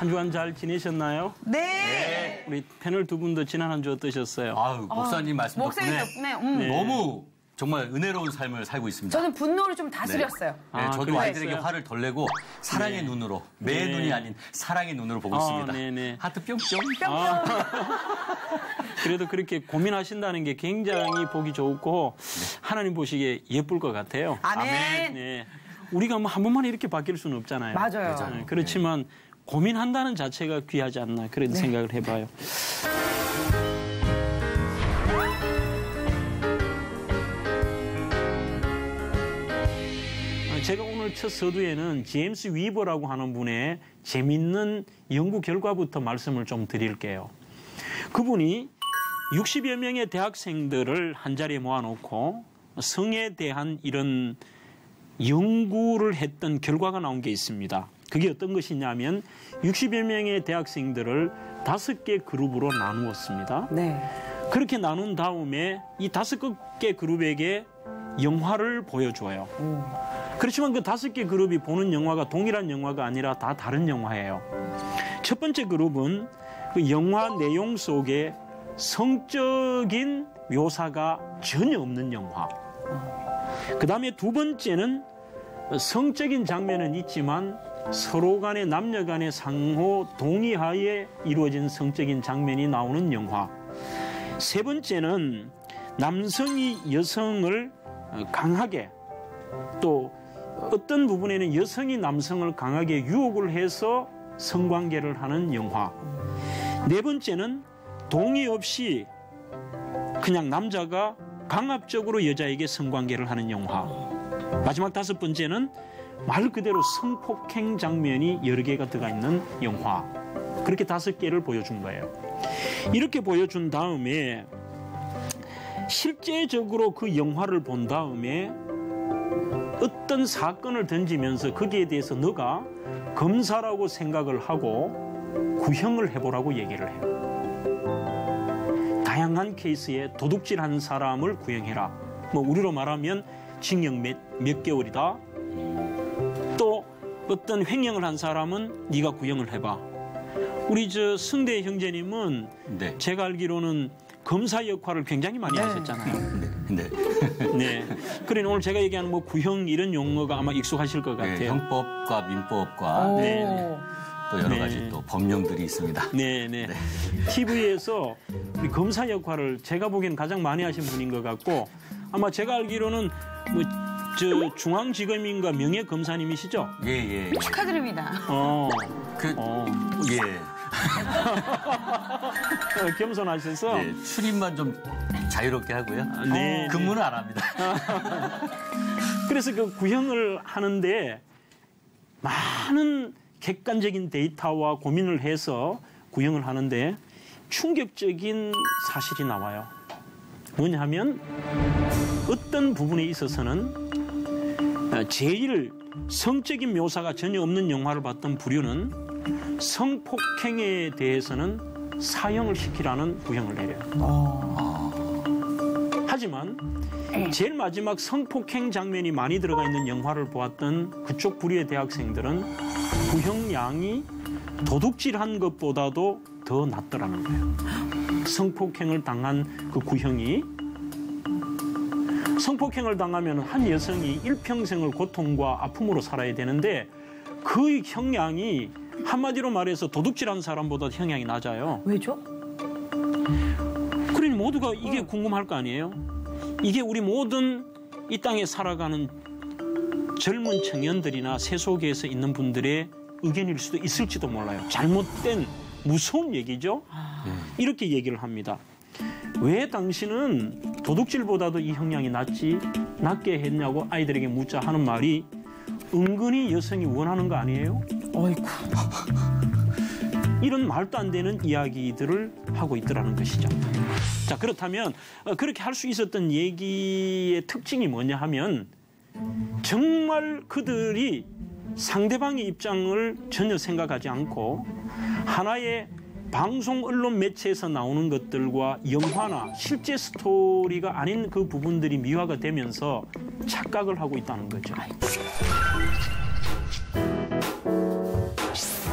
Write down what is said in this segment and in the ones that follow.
한 주간 잘 지내셨나요? 네. 우리 패널 두 분도 지난 한 주 어떠셨어요? 아유, 목사님 말씀 덕분에 덕분에 너무 정말 은혜로운 삶을 살고 있습니다. 저는 분노를 좀 다스렸어요. 네, 저도 그랬어요? 아이들에게 화를 덜 내고 사랑의 눈으로, 매 눈이 아닌 사랑의 눈으로 보고 있습니다. 네네. 하트 뿅뿅. 그래도 그렇게 고민하신다는 게 굉장히 보기 좋고 하나님 보시기에 예쁠 것 같아요. 아멘. 네. 우리가 뭐 한 번만 이렇게 바뀔 수는 없잖아요. 맞아요. 네, 그렇지만 고민한다는 자체가 귀하지 않나 그런 생각을 해봐요. 제가 오늘 첫 서두에는 제임스 위버라고 하는 분의 재밌는 연구 결과부터 말씀을 좀 드릴게요. 그분이 60여 명의 대학생들을 한자리에 모아놓고 성에 대한 이런 연구를 했던 결과가 나온 게 있습니다. 그게 어떤 것이냐면 60여 명의 대학생들을 5개 그룹으로 나누었습니다. 네. 그렇게 나눈 다음에 이 5개 그룹에게 영화를 보여줘요. 그렇지만 그 5개 그룹이 보는 영화가 동일한 영화가 아니라 다 다른 영화예요. 첫 번째 그룹은 그 영화 내용 속에 성적인 묘사가 전혀 없는 영화. 그 다음에 두 번째는 성적인 장면은 있지만 서로 간의 남녀 간의 상호 동의하에 이루어진 성적인 장면이 나오는 영화. 세 번째는 남성이 여성을 강하게 또 어떤 부분에는 여성이 남성을 강하게 유혹을 해서 성관계를 하는 영화. 네 번째는 동의 없이 그냥 남자가 강압적으로 여자에게 성관계를 하는 영화. 마지막 5번째는 말 그대로 성폭행 장면이 여러 개가 들어가 있는 영화. 그렇게 5개를 보여준 거예요. 이렇게 보여준 다음에 실제적으로 그 영화를 본 다음에 어떤 사건을 던지면서 거기에 대해서 너가 검사라고 생각을 하고 구형을 해보라고 얘기를 해요. 다양한 케이스에 도둑질한 사람을 구형해라. 뭐 우리로 말하면 징역 몇 개월이다. 또 어떤 횡령을 한 사람은 네가 구형을 해봐. 우리 저 승대 형제님은 네. 제가 알기로는 검사 역할을 굉장히 많이 하셨잖아요. 네. 네. 그러니 오늘 제가 얘기하는 뭐 구형 이런 용어가 아마 익숙하실 것 같아요. 네, 형법과 민법과 또 여러 가지 또 법령들이 있습니다. 네. TV에서 우리 검사 역할을 제가 보기엔 가장 많이 하신 분인 것 같고 아마 제가 알기로는 뭐 저 중앙지검인가 명예검사님이시죠? 예. 축하드립니다. 예. 겸손하셔서 네, 출입만 좀 자유롭게 하고요. 네. 근무는 안 합니다. 그래서 그 구형을 하는데 많은 객관적인 데이터와 고민을 해서 구형을 하는데 충격적인 사실이 나와요. 뭐냐 하면 어떤 부분에 있어서는 제일 성적인 묘사가 전혀 없는 영화를 봤던 부류는 성폭행에 대해서는 사형을 시키라는 구형을 내려요. 하지만 제일 마지막 성폭행 장면이 많이 들어가 있는 영화를 보았던 그쪽 부류의 대학생들은 구형량이 도둑질한 것보다도 더 낮더라는 거예요. 성폭행을 당한 그 구형이 성폭행을 당하면 한 여성이 일평생을 고통과 아픔으로 살아야 되는데 그 형량이 한마디로 말해서 도둑질한 사람보다 형량이 낮아요. 왜죠? 그러니 모두가 이게 궁금할 거 아니에요? 이게 우리 모든 이 땅에 살아가는 젊은 청년들이나 세속에서 있는 분들의 의견일 수도 있을지도 몰라요. 잘못된 무서운 얘기죠. 이렇게 얘기를 합니다. 왜 당신은 도둑질보다도 이 형량이 낮게 했냐고 아이들에게 묻자 하는 말이 은근히 여성이 원하는 거 아니에요? 어이구. 이런 말도 안 되는 이야기들을 하고 있더라는 것이죠. 자, 그렇다면 그렇게 할 수 있었던 얘기의 특징이 뭐냐 하면 정말 그들이 상대방의 입장을 전혀 생각하지 않고 하나의 방송 언론 매체에서 나오는 것들과 영화나 실제 스토리가 아닌 그 부분들이 미화가 되면서 착각을 하고 있다는 거죠.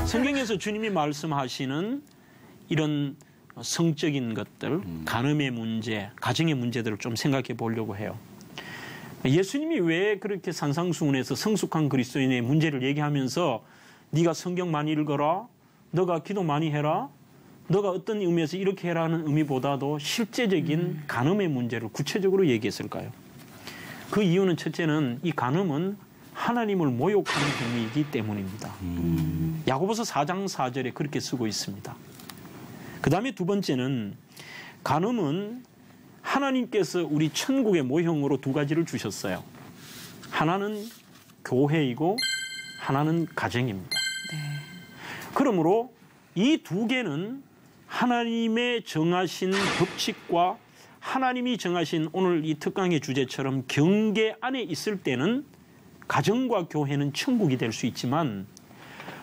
성경에서 주님이 말씀하시는 이런 성적인 것들, 간음의 문제, 가정의 문제들을 좀 생각해 보려고 해요. 예수님이 왜 그렇게 산상수훈에서 성숙한 그리스도인의 문제를 얘기하면서 네가 성경 많이 읽어라, 너가 기도 많이 해라, 너가 어떤 의미에서 이렇게 해라는 의미보다도 실제적인 간음의 문제를 구체적으로 얘기했을까요? 그 이유는 첫째는 이 간음은 하나님을 모욕하는 행위이기 때문입니다. 야고보서 4장 4절에 그렇게 쓰고 있습니다. 그 다음에 두 번째는 간음은 하나님께서 우리 천국의 모형으로 두 가지를 주셨어요. 하나는 교회이고 하나는 가정입니다. 네. 그러므로 이 두 개는 하나님의 정하신 법칙과 하나님이 정하신 오늘 이 특강의 주제처럼 경계 안에 있을 때는 가정과 교회는 천국이 될 수 있지만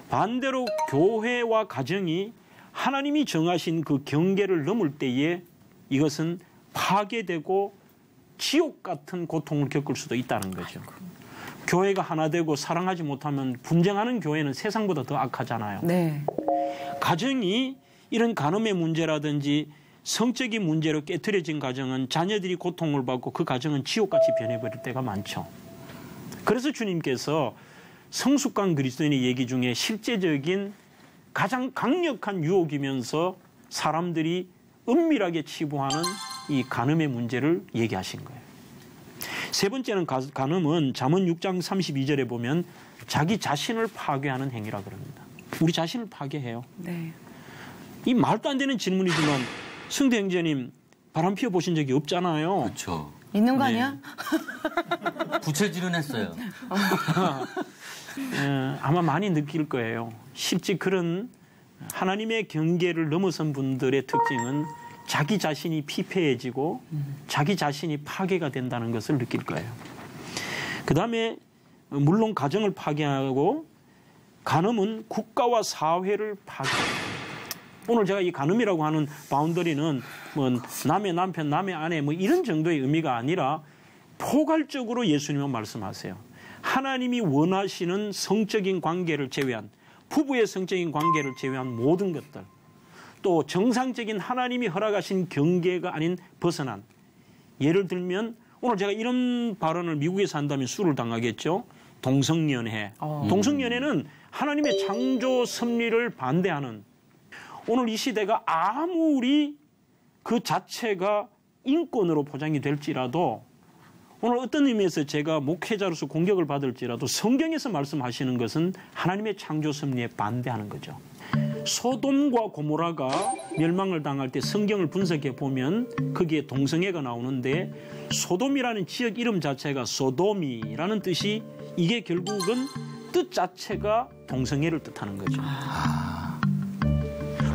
반대로 교회와 가정이 하나님이 정하신 그 경계를 넘을 때에 이것은 파괴되고 지옥 같은 고통을 겪을 수도 있다는 거죠. 교회가 하나 되고 사랑하지 못하면 분쟁하는 교회는 세상보다 더 악하잖아요. 네. 가정이 이런 간음의 문제라든지 성적인 문제로 깨트려진 가정은 자녀들이 고통을 받고 그 가정은 지옥같이 변해버릴 때가 많죠. 그래서 주님께서 성숙한 그리스도인의 얘기 중에 실제적인 가장 강력한 유혹이면서 사람들이 은밀하게 치부하는 이 간음의 문제를 얘기하신 거예요. 세 번째는 간음은 잠언 6장 32절에 보면 자기 자신을 파괴하는 행위라 그럽니다. 우리 자신을 파괴해요. 네. 이 말도 안 되는 질문이지만 승대 형제님 바람 피워 보신 적이 없잖아요. 그렇죠. 있는 거 아니야? 부채질은 했어요. 아마 많이 느낄 거예요. 실제 그런 하나님의 경계를 넘어선 분들의 특징은 자기 자신이 피폐해지고 자기 자신이 파괴가 된다는 것을 느낄 거예요. 그다음에 물론 가정을 파괴하고 간음은 국가와 사회를 파괴합니다. 오늘 제가 이 간음이라고 하는 바운더리는 뭐 남의 남편, 남의 아내 뭐 이런 정도의 의미가 아니라 포괄적으로 예수님은 말씀하세요. 하나님이 원하시는 성적인 관계를 제외한 부부의 성적인 관계를 제외한 모든 것들 또 정상적인 하나님이 허락하신 경계가 아닌 벗어난 예를 들면 오늘 제가 이런 발언을 미국에서 한다면 수를 당하겠죠. 동성연애. 동성연애는 하나님의 창조 섭리를 반대하는 오늘 이 시대가 아무리 그 자체가 인권으로 포장이 될지라도 오늘 어떤 의미에서 제가 목회자로서 공격을 받을지라도 성경에서 말씀하시는 것은 하나님의 창조 섭리에 반대하는 거죠. 소돔과 고모라가 멸망을 당할 때 성경을 분석해 보면 거기에 동성애가 나오는데 소돔이라는 지역 이름 자체가 소돔이라는 뜻이 이게 결국은 뜻 자체가 동성애를 뜻하는 거죠.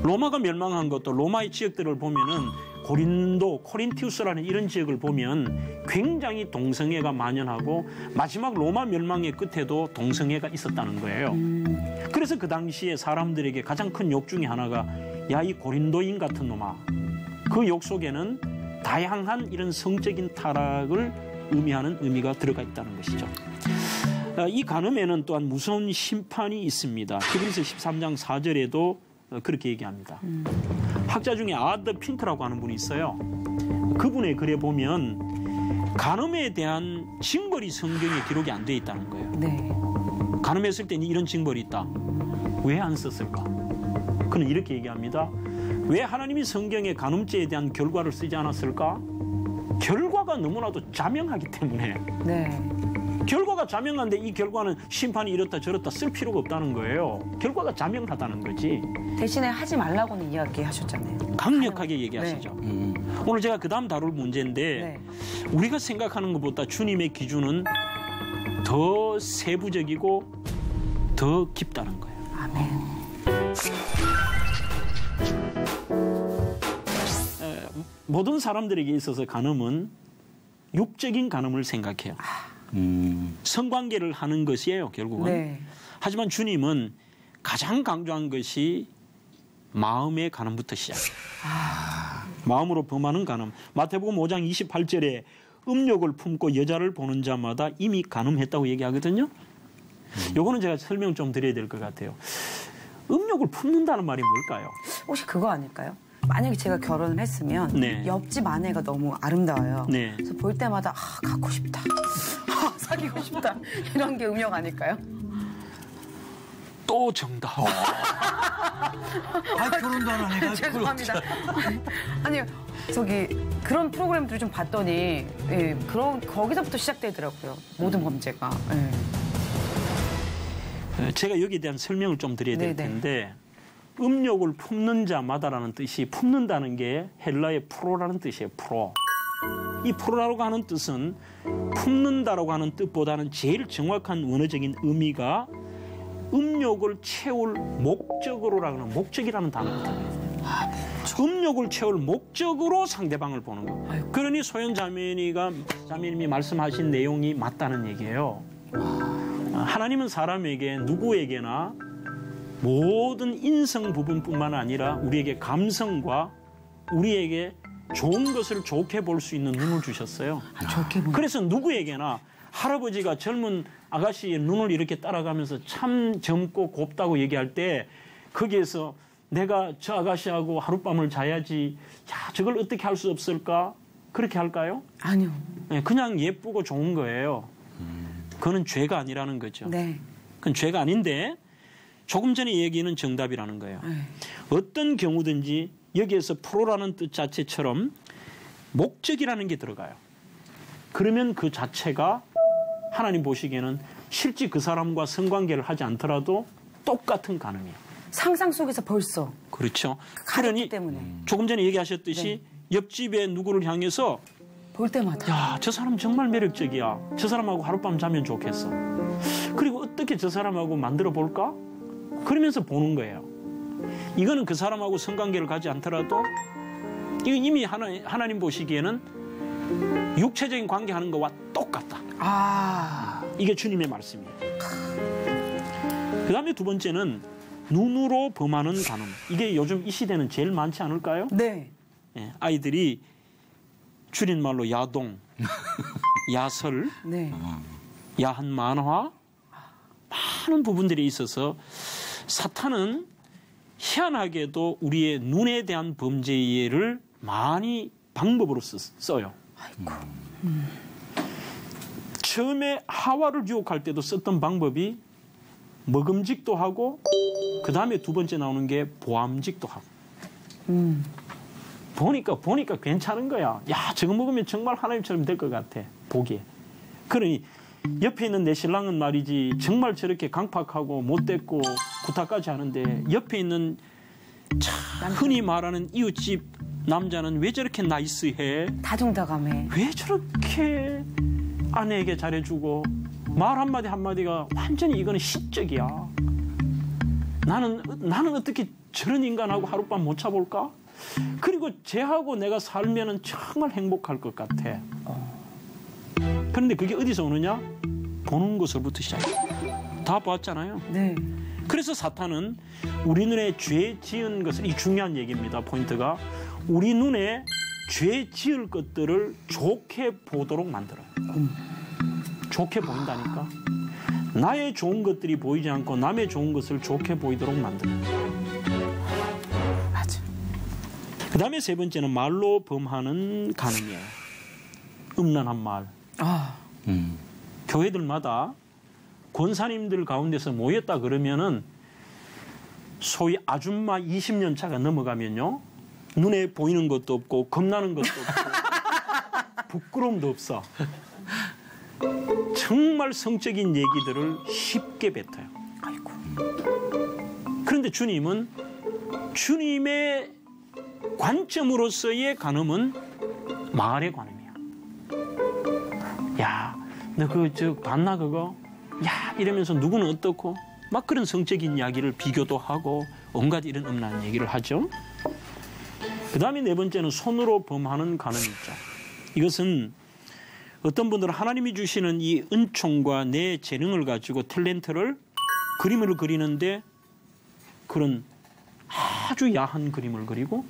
로마가 멸망한 것도 로마의 지역들을 보면은 고린도, 코린티우스라는 이런 지역을 보면 굉장히 동성애가 만연하고 마지막 로마 멸망의 끝에도 동성애가 있었다는 거예요. 그래서 그 당시에 사람들에게 가장 큰 욕 중에 하나가 야, 이 고린도인 같은 놈아. 그 욕 속에는 다양한 이런 성적인 타락을 의미하는 의미가 들어가 있다는 것이죠. 이 간음에는 또한 무서운 심판이 있습니다. 히브리서 13장 4절에도 그렇게 얘기합니다. 학자 중에 아더 핑크라고 하는 분이 있어요. 그분의 글에 보면 간음에 대한 징벌이 성경에 기록이 안 돼 있다는 거예요. 네. 간음했을 때는 이런 징벌이 있다. 왜 안 썼을까? 그는 이렇게 얘기합니다. 왜 하나님이 성경에 간음죄에 대한 결과를 쓰지 않았을까? 결과가 너무나도 자명하기 때문에. 네. 결과가 자명한데 이 결과는 심판이 이렇다 저렇다 쓸 필요가 없다는 거예요. 결과가 자명하다는 거지. 대신에 하지 말라고는 이야기하셨잖아요. 강력하게 얘기하시죠. 네. 오늘 제가 그 다음 다룰 문제인데 우리가 생각하는 것보다 주님의 기준은 더 세부적이고 더 깊다는 거예요. 아멘. 모든 사람들에게 있어서 간음은 육적인 간음을 생각해요. 성관계를 하는 것이에요, 결국은. 네. 하지만 주님은 가장 강조한 것이 마음의 간음부터 시작해요. 마음으로 범하는 간음. 마태복음 5장 28절에 음욕을 품고 여자를 보는 자마다 이미 간음했다고 얘기하거든요. 요거는 제가 설명 좀 드려야 될 것 같아요. 음욕을 품는다는 말이 뭘까요? 혹시 그거 아닐까요? 만약에 제가 결혼을 했으면 네. 옆집 아내가 너무 아름다워요. 네. 그래서 볼 때마다 갖고 싶다. 사귀고 싶다. 이런 게 음욕 아닐까요? 또 정답. 결혼도 안 해가 죄송합니다. 아니 저기 그런 프로그램들을 좀 봤더니 예, 거기서부터 시작되더라고요. 모든 범죄가. 예. 제가 여기에 대한 설명을 좀 드려야 될 네네. 텐데 음욕을 품는 자마다라는 뜻이 품는다는 게 헬라의 프로라는 뜻이에요. 프로. 이 프로라고 하는 뜻은 품는다라고 하는 뜻보다는 제일 정확한 원어적인 의미가 음욕을 채울 목적으로라는 목적이라는 단어거든요. 음욕을 채울 목적으로 상대방을 보는 거. 그러니 소연 자매님이 말씀하신 내용이 맞다는 얘기예요. 하나님은 사람에게 누구에게나 모든 인성 부분뿐만 아니라 우리에게 감성과 우리에게 좋은 것을 좋게 볼 수 있는 눈을 주셨어요. 좋게 보. 그래서 누구에게나 할아버지가 젊은 아가씨의 눈을 이렇게 따라가면서 참 젊고 곱다고 얘기할 때 거기에서 내가 저 아가씨하고 하룻밤을 자야지. 야, 저걸 어떻게 할 수 없을까? 그렇게 할까요? 아니요. 네, 그냥 예쁘고 좋은 거예요. 그거는 죄가 아니라는 거죠. 네. 그건 죄가 아닌데 조금 전에 얘기는 정답이라는 거예요. 네. 어떤 경우든지 여기에서 프로라는 뜻 자체처럼 목적이라는 게 들어가요. 그러면 그 자체가 하나님 보시기에는 실제 그 사람과 성관계를 하지 않더라도 똑같은 간음이에요. 상상 속에서 벌써. 그렇죠. 가렸기 때문에. 조금 전에 얘기하셨듯이 옆집에 누구를 향해서 볼 때마다. 야, 저 사람 정말 매력적이야. 저 사람하고 하룻밤 자면 좋겠어. 그리고 어떻게 저 사람하고 만들어 볼까? 그러면서 보는 거예요. 이거는 그 사람하고 성관계를 가지 않더라도 이거 이미 하나님 보시기에는 육체적인 관계하는 거와 똑같다. 이게 주님의 말씀이에요. 그다음에 두 번째는 눈으로 범하는 간음. 이게 요즘 이 시대는 제일 많지 않을까요? 네. 예, 아이들이 줄임말로 야동, 야설, 네. 야한 만화 많은 부분들이 있어서 사탄은 희한하게도 우리의 눈에 대한 범죄를 많이 방법으로 써요. 아이고. 처음에 하와를 유혹할 때도 썼던 방법이 먹음직도 하고 그 다음에 두 번째 나오는 게 보암직도 하고 보니까 괜찮은 거야. 야, 저거 먹으면 정말 하나님처럼 될 것 같아. 보기에. 그러니 옆에 있는 내 신랑은 말이지 정말 저렇게 강팍하고 못됐고 구타까지 하는데 옆에 있는 참 흔히 말하는 이웃집 남자는 왜 저렇게 나이스해? 다정다감해. 왜 저렇게 아내에게 잘해주고 말 한마디 한마디가 완전히 이거는 시적이야. 나는 어떻게 저런 인간하고 하룻밤 못 자볼까? 그리고 쟤하고 내가 살면은 정말 행복할 것 같아. 그런데 그게 어디서 오느냐? 보는 것으로부터 시작해. 다 봤잖아요. 네. 그래서 사탄은 우리 눈에 죄 지은 것을, 이 중요한 얘기입니다. 포인트가 우리 눈에 죄 지을 것들을 좋게 보도록 만들어요. 좋게 보인다니까. 나의 좋은 것들이 보이지 않고 남의 좋은 것을 좋게 보이도록 만들어요. 맞아. 그 다음에 세 번째는 말로 범하는 간음이에요. 음란한 말. 교회들마다 권사님들 가운데서 모였다 그러면은 소위 아줌마 20년 차가 넘어가면요. 눈에 보이는 것도 없고 겁나는 것도 없고 부끄러움도 없어. 정말 성적인 얘기들을 쉽게 뱉어요. 아이고. 그런데 주님은 주님의 관점으로서의 간음은 말의 관음이야. 야, 너 그거 봤나 그거? 야, 이러면서 누구는 어떻고 막 그런 성적인 이야기를 비교도 하고 온갖 이런 음란한 얘기를 하죠. 그 다음에 네 번째는 손으로 범하는 간음이죠. 이것은 어떤 분들은 하나님이 주시는 이 은총과 내 재능을 가지고 탤런트를 그림을 그리는데 그런 아주 야한 그림을 그리고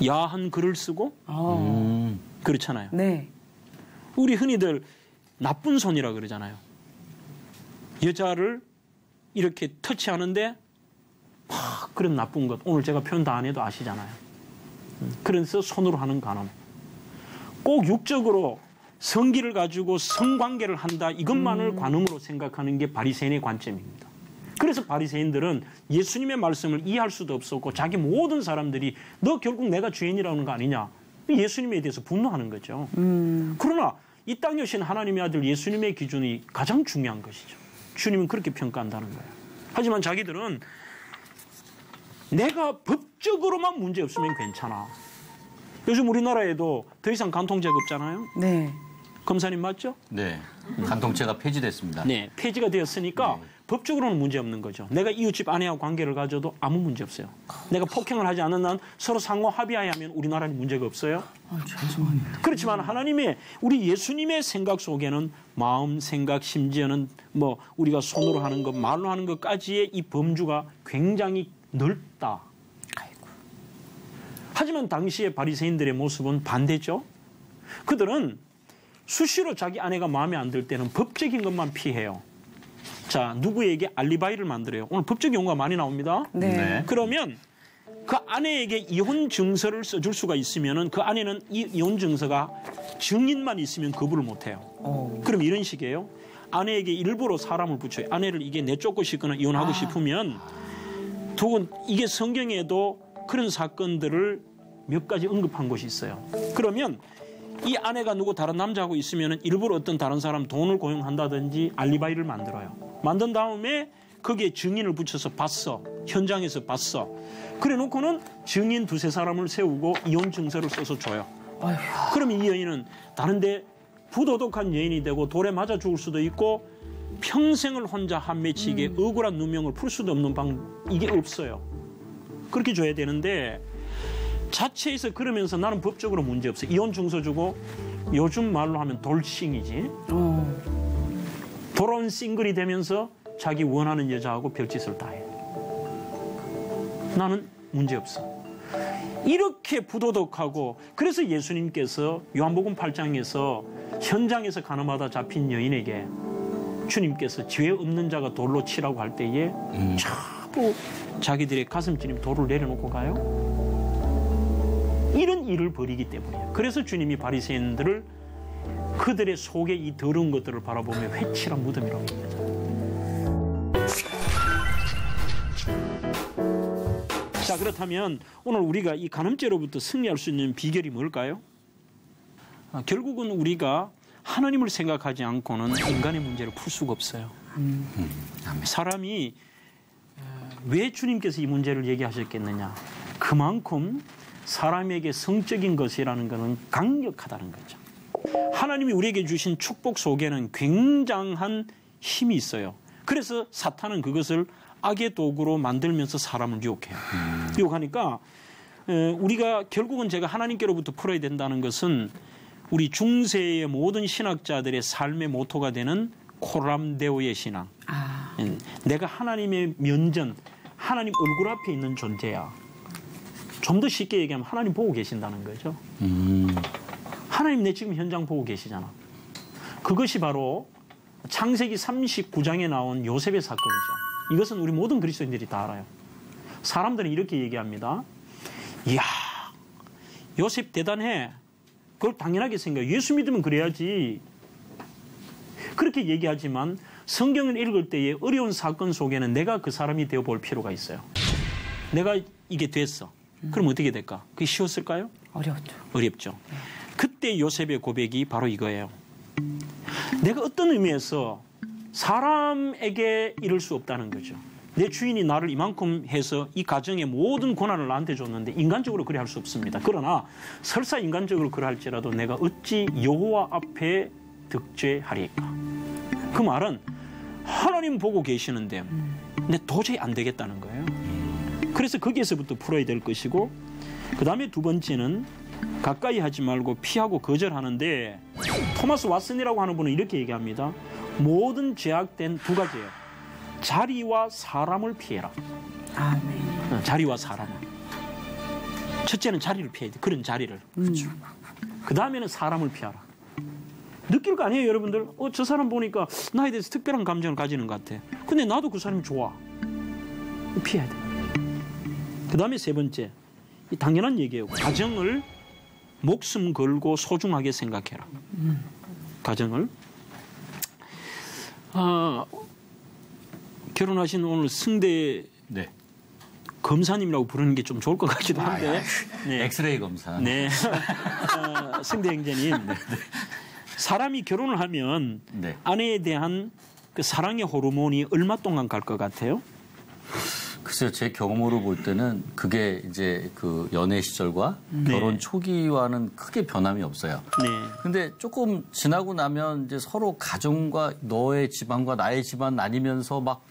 야한 글을 쓰고 그렇잖아요. 네. 우리 흔히들 나쁜 손이라 그러잖아요. 여자를 이렇게 터치하는데 막 그런 나쁜 것 오늘 제가 표현 다 안 해도 아시잖아요. 그래서 손으로 하는 간음. 꼭 육적으로 성기를 가지고 성관계를 한다 이것만을 관음으로 생각하는 게 바리새인의 관점입니다. 그래서 바리새인들은 예수님의 말씀을 이해할 수도 없었고 자기 모든 사람들이 너 결국 내가 죄인이라는 거 아니냐 예수님에 대해서 분노하는 거죠. 그러나 이 땅 여신 하나님의 아들 예수님의 기준이 가장 중요한 것이죠. 주님은 그렇게 평가한다는 거예요. 하지만 자기들은 내가 법적으로만 문제 없으면 괜찮아. 요즘 우리나라에도 더 이상 간통죄가 없잖아요. 네. 검사님 맞죠? 네. 간통죄가 폐지됐습니다. 네. 폐지가 되었으니까 법적으로는 문제 없는 거죠. 내가 이웃집 아내와 관계를 가져도 아무 문제 없어요. 내가 폭행을 하지 않는 한 서로 상호 합의하에 하면 우리나라는 문제가 없어요. 그렇지만 하나님의 우리 예수님의 생각 속에는 마음, 생각, 심지어는 뭐 우리가 손으로 하는 것, 말로 하는 것까지의 이 범주가 굉장히 넓다. 하지만 당시의 바리새인들의 모습은 반대죠. 그들은 수시로 자기 아내가 마음에 안 들 때는 법적인 것만 피해요. 자, 누구에게 알리바이를 만들어요. 오늘 법적 용어가 많이 나옵니다. 네. 그러면 그 아내에게 이혼 증서를 써줄 수가 있으면은 그 아내는 이 이혼 증서가 증인만 있으면 거부를 못해요. 그럼 이런 식이에요. 아내에게 일부러 사람을 붙여요. 아내를 이게 내쫓고 싶거나 이혼하고 싶으면 두분 이게 성경에도 그런 사건들을 몇 가지 언급한 곳이 있어요. 그러면 이 아내가 누구 다른 남자하고 있으면 일부러 어떤 다른 사람 돈을 고용한다든지 알리바이를 만들어요. 만든 다음에 거기에 증인을 붙여서 봤어. 현장에서 봤어. 그래 놓고는 증인 두세 사람을 세우고 이혼 증서를 써서 줘요. 그러면 이 여인은 다른데 부도덕한 여인이 되고 돌에 맞아 죽을 수도 있고 평생을 혼자 한 맺히게 억울한 누명을 풀 수도 없는 이게 없어요. 그렇게 줘야 되는데 자체에서 그러면서 나는 법적으로 문제 없어. 이혼 증서 주고 요즘 말로 하면 돌싱이지. 돌아온 싱글이 되면서 자기 원하는 여자하고 별짓을 다 해. 나는 문제 없어. 이렇게 부도덕하고 그래서 예수님께서 요한복음 8장에서 현장에서 간음하다 잡힌 여인에게 주님께서 죄 없는 자가 돌로 치라고 할 때에 자꾸 자기들의 가슴쯤에 돌을 내려놓고 가요. 이런 일을 벌이기 때문이에요. 그래서 주님이 바리새인들을 그들의 속에 이 더러운 것들을 바라보며 회칠한 무덤이라고 합니다. 자, 그렇다면 오늘 우리가 이 간음죄로부터 승리할 수 있는 비결이 뭘까요? 결국은 우리가 하나님을 생각하지 않고는 인간의 문제를 풀 수가 없어요. 사람이 왜 주님께서 이 문제를 얘기하셨겠느냐? 그만큼 사람에게 성적인 것이라는 것은 강력하다는 거죠. 하나님이 우리에게 주신 축복 속에는 굉장한 힘이 있어요. 그래서 사탄은 그것을 악의 도구로 만들면서 사람을 유혹해요. 유혹하니까 우리가 결국은 제가 하나님께로부터 풀어야 된다는 것은 우리 중세의 모든 신학자들의 삶의 모토가 되는 코람데오의 신앙. 내가 하나님의 면전, 하나님 얼굴 앞에 있는 존재야. 좀 더 쉽게 얘기하면 하나님 보고 계신다는 거죠. 하나님 내 지금 현장 보고 계시잖아. 그것이 바로 창세기 39장에 나온 요셉의 사건이죠. 이것은 우리 모든 그리스도인들이 다 알아요. 사람들은 이렇게 얘기합니다. 이야, 요셉 대단해. 그걸 당연하게 생각해요. 예수 믿으면 그래야지. 그렇게 얘기하지만 성경을 읽을 때에 어려운 사건 속에는 내가 그 사람이 되어볼 필요가 있어요. 내가 이게 됐어. 그럼 어떻게 될까? 그게 쉬웠을까요? 어렵죠. 어렵죠. 그때 요셉의 고백이 바로 이거예요. 내가 어떤 의미에서 사람에게 이럴 수 없다는 거죠. 내 주인이 나를 이만큼 해서 이 가정의 모든 권한을 나한테 줬는데 인간적으로 그래 할 수 없습니다. 그러나 설사 인간적으로 그래 할지라도 내가 어찌 여호와 앞에 득죄하리까? 그 말은 하나님 보고 계시는데 근데 도저히 안 되겠다는 거예요. 그래서 거기에서부터 풀어야 될 것이고 그 다음에 두 번째는 가까이 하지 말고 피하고 거절하는데 토마스 왓슨이라고 하는 분은 이렇게 얘기합니다. 모든 죄악된 두 가지예요. 자리와 사람을 피해라. 아멘. 자리와 사람을. 첫째는 자리를 피해야 돼. 그런 자리를. 그 다음에는 사람을 피하라. 느낄 거 아니에요, 여러분들? 저 사람 보니까 나에 대해서 특별한 감정을 가지는 것 같아. 근데 나도 그 사람이 좋아. 피해야 돼. 그다음에 세 번째, 이 당연한 얘기예요. 가정을 목숨 걸고 소중하게 생각해라. 가정을. 결혼하신 오늘 승대 네. 검사님이라고 부르는 게 좀 좋을 것 같기도 한데. 네. 엑스레이 검사. 네. 승대 형제님. 네. 사람이 결혼을 하면 네. 아내에 대한 그 사랑의 호르몬이 얼마 동안 갈 것 같아요? 글쎄요, 제 경험으로 볼 때는 그게 이제 그 연애 시절과 결혼 초기와는 크게 변함이 없어요. 네. 근데 조금 지나고 나면 이제 서로 가정과 너의 집안과 나의 집안 나뉘면서 막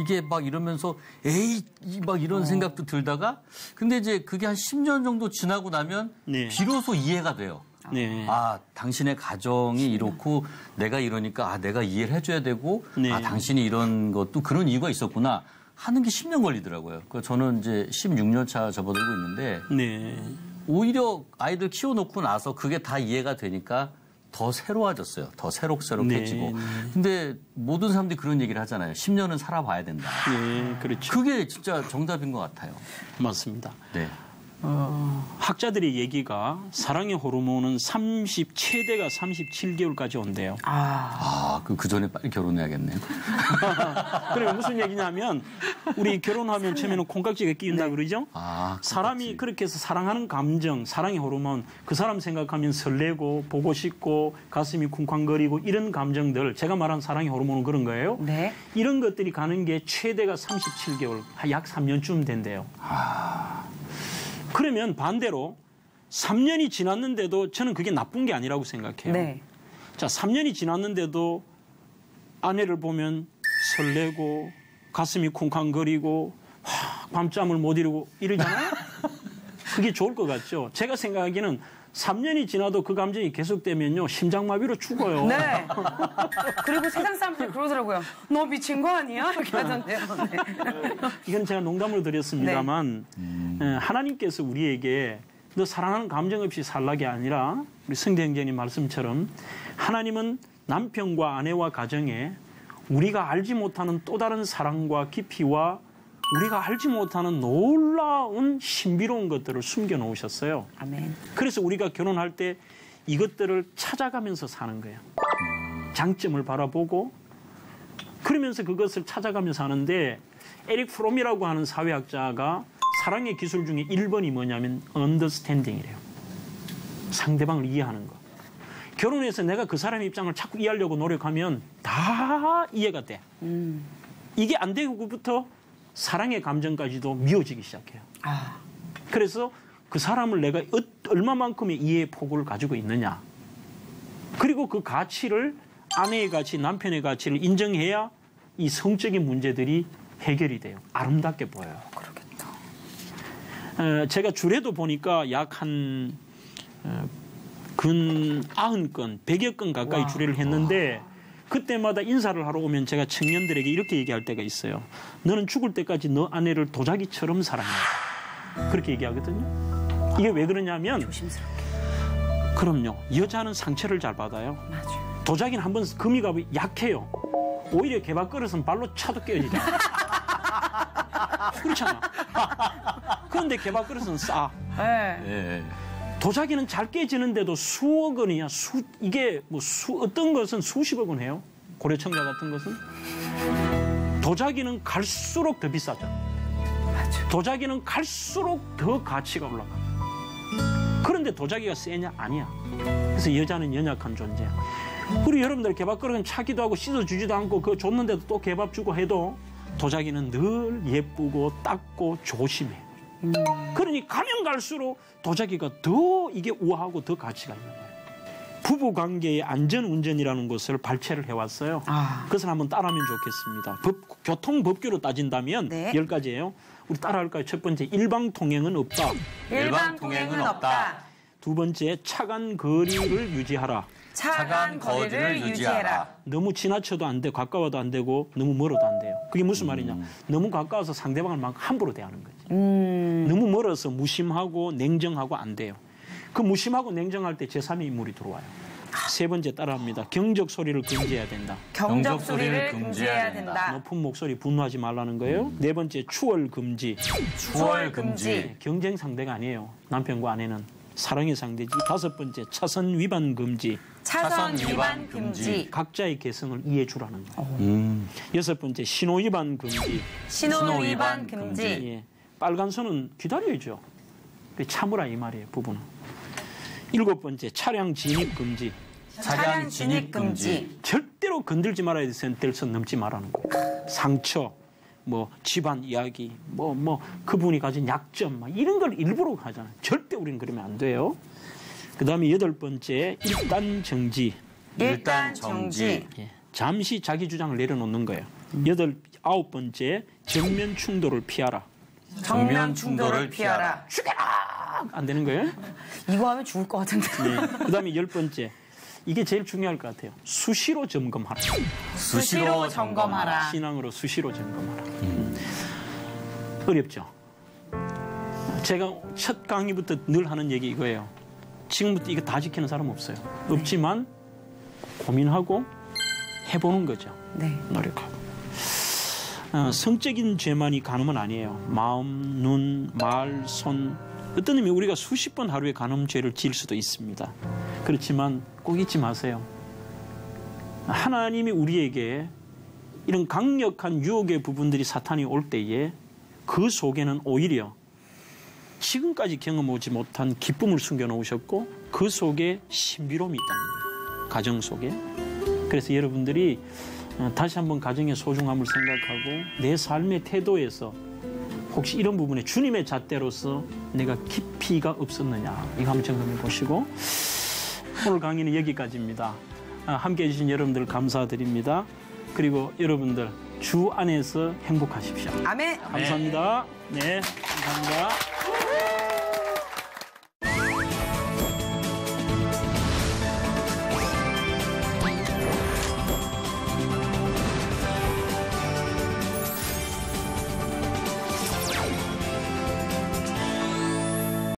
이게 막 이러면서 에이 막 이런 생각도 들다가 근데 이제 그게 한 10년 정도 지나고 나면 네. 비로소 이해가 돼요. 네. 아, 당신의 가정이 이렇고 내가 이러니까 아, 내가 이해를 해줘야 되고 네. 아, 당신이 이런 것도 그런 이유가 있었구나 하는 게 10년 걸리더라고요. 그래서 저는 이제 16년 차 접어들고 있는데 네. 오히려 아이들 키워놓고 나서 그게 다 이해가 되니까 더 새로워졌어요. 더 새록새록해지고. 네. 근데 모든 사람들이 그런 얘기를 하잖아요. 10년은 살아봐야 된다. 네, 그렇죠. 그게 진짜 정답인 것 같아요. 맞습니다. 네. 학자들의 얘기가 사랑의 호르몬은 최대가 37개월까지 온대요. 그 전에 빨리 결혼해야겠네요. 그러면 무슨 얘기냐면 우리 결혼하면 처음에는 콩깍지가 끼운다 그러죠? 사람이 그렇게 해서 사랑하는 감정, 사랑의 호르몬, 그 사람 생각하면 설레고 보고 싶고 가슴이 쿵쾅거리고 이런 감정들, 제가 말한 사랑의 호르몬은 그런 거예요. 네. 이런 것들이 가는 게 최대가 37개월, 약 3년쯤 된대요. 그러면 반대로 3년이 지났는데도 저는 그게 나쁜 게 아니라고 생각해요. 네. 자, 3년이 지났는데도 아내를 보면 설레고 가슴이 쿵쾅거리고 밤잠을 못 이루고 이러잖아요. 그게 좋을 것 같죠. 제가 생각하기에는 3년이 지나도 그 감정이 계속되면요. 심장마비로 죽어요. 네. 그리고 세상 사람들이 그러더라고요. 너 미친 거 아니야? 이렇게 하던데요. 네. 이건 제가 농담으로 드렸습니다만 하나님께서 우리에게 너 사랑하는 감정 없이 살라게 아니라 우리 승대 형제님 말씀처럼 하나님은 남편과 아내와 가정에 우리가 알지 못하는 또 다른 사랑과 깊이와 우리가 알지 못하는 놀라운 신비로운 것들을 숨겨놓으셨어요. 아멘. 그래서 우리가 결혼할 때 이것들을 찾아가면서 사는 거예요. 장점을 바라보고 그러면서 그것을 찾아가면서 하는데 에릭 프롬이라고 하는 사회학자가 사랑의 기술 중에 1번이 뭐냐면 언더스탠딩이래요. 상대방을 이해하는 거. 결혼해서 내가 그 사람의 입장을 자꾸 이해하려고 노력하면 다 이해가 돼. 이게 안 되고부터 사랑의 감정까지도 미워지기 시작해요. 그래서 그 사람을 내가 얼마만큼의 이해의 폭을 가지고 있느냐. 그리고 그 가치를 아내의 가치, 남편의 가치를 인정해야 이 성적인 문제들이 해결이 돼요. 아름답게 보여요. 그러겠다. 제가 주례도 보니까 약 한 근 90건, 100여 건 가까이 주례를 했는데 그때마다 인사를 하러 오면 제가 청년들에게 이렇게 얘기할 때가 있어요. 너는 죽을 때까지 너 아내를 도자기처럼 사랑해. 그렇게 얘기하거든요. 이게 왜 그러냐면 조심스럽게. 그럼요. 여자는 상처를 잘 받아요. 맞아요. 도자기는 한번 금이 가면 약해요. 오히려 개밥그릇은 발로 차도 깨지잖아. 그렇잖아. 그런데 개밥그릇은 싸. 네. 도자기는 잘 깨지는데도 수억 원이야. 이게 뭐 어떤 것은 수십억 원 해요. 고려청자 같은 것은. 도자기는 갈수록 더 비싸죠. 맞아. 도자기는 갈수록 더 가치가 올라가. 그런데 도자기가 세냐? 아니야. 그래서 여자는 연약한 존재야. 그리고 여러분들 개밥그릇은 차기도 하고 씻어주지도 않고 그거 줬는데도 또 개밥 주고 해도 도자기는 늘 예쁘고 닦고 조심해. 그러니 가면 갈수록 도자기가 더 이게 우아하고 더 가치가 있는 거예요. 부부 관계의 안전운전이라는 것을 발췌를 해왔어요. 그것을 한번 따라하면 좋겠습니다. 교통법규로 따진다면 네. 10가지예요. 우리 따라할까요? 첫 번째, 일방통행은 없다. 일방통행은 없다. 두 번째, 차간 거리를 유지하라. 차간 거리를 유지해라. 너무 지나쳐도 안 돼, 가까워도 안 되고 너무 멀어도 안 돼요. 그게 무슨 말이냐? 너무 가까워서 상대방을 막 함부로 대하는 거지. 너무 멀어서 무심하고 냉정하고 안 돼요. 그 무심하고 냉정할 때 제3의 인물이 들어와요. 세 번째 따라합니다. 경적 소리를 금지해야 된다. 경적 소리를 금지해야 된다. 높은 목소리 분노하지 말라는 거예요. 네 번째 추월 금지. 추월 금지. 경쟁 상대가 아니에요. 남편과 아내는 사랑의 상대지. 다섯 번째 차선 위반 금지. 차선 위반 금지. 각자의 개성을 이해해 주라는 거예요. 여섯 번째 신호 위반 금지. 신호 위반 금지. 예. 빨간 선은 기다려야죠. 참으라 이 말이에요. 부부는. 일곱 번째 차량 진입 금지. 차량 진입 금지. 절대로 건들지 말아야 될 선 넘지 말라는 거예요. 상처, 뭐 집안 이야기, 뭐 그분이 가진 약점, 막 이런 걸 일부러 하잖아요. 절대 우리는 그러면 안 돼요. 그다음에 여덟 번째 일단 정지. 일단 정지. 예. 잠시 자기 주장을 내려놓는 거예요. 아홉 번째 정면 충돌을 피하라. 정면 충돌을 피하라. 죽여라! 안 되는 거예요. 이거 하면 죽을 것 같은데. 예. 그다음에 열 번째. 이게 제일 중요할 것 같아요. 수시로 점검하라. 수시로 점검하라. 신앙으로 수시로 점검하라. 어렵죠. 제가 첫 강의부터 늘 하는 얘기 이거예요. 지금부터 이거 다 지키는 사람 없어요. 없지만 고민하고 해보는 거죠. 네. 노력하고. 성적인 죄만이 간음은 아니에요. 마음, 눈, 말, 손. 어떤 의미 우리가 수십 번 하루에 간음죄를 지을 수도 있습니다. 그렇지만 꼭 잊지 마세요. 하나님이 우리에게 이런 강력한 유혹의 부분들이 사탄이 올 때에 그 속에는 오히려 지금까지 경험 오지 못한 기쁨을 숨겨놓으셨고 그 속에 신비로움이 있다는 거예요. 가정 속에. 그래서 여러분들이 다시 한번 가정의 소중함을 생각하고 내 삶의 태도에서 혹시 이런 부분에 주님의 잣대로서 내가 깊이가 없었느냐 이거 한번 점검해 보시고 오늘 강의는 여기까지입니다. 함께해 주신 여러분들 감사드립니다. 그리고 여러분들 주 안에서 행복하십시오. 아멘. 감사합니다. 네, 감사합니다.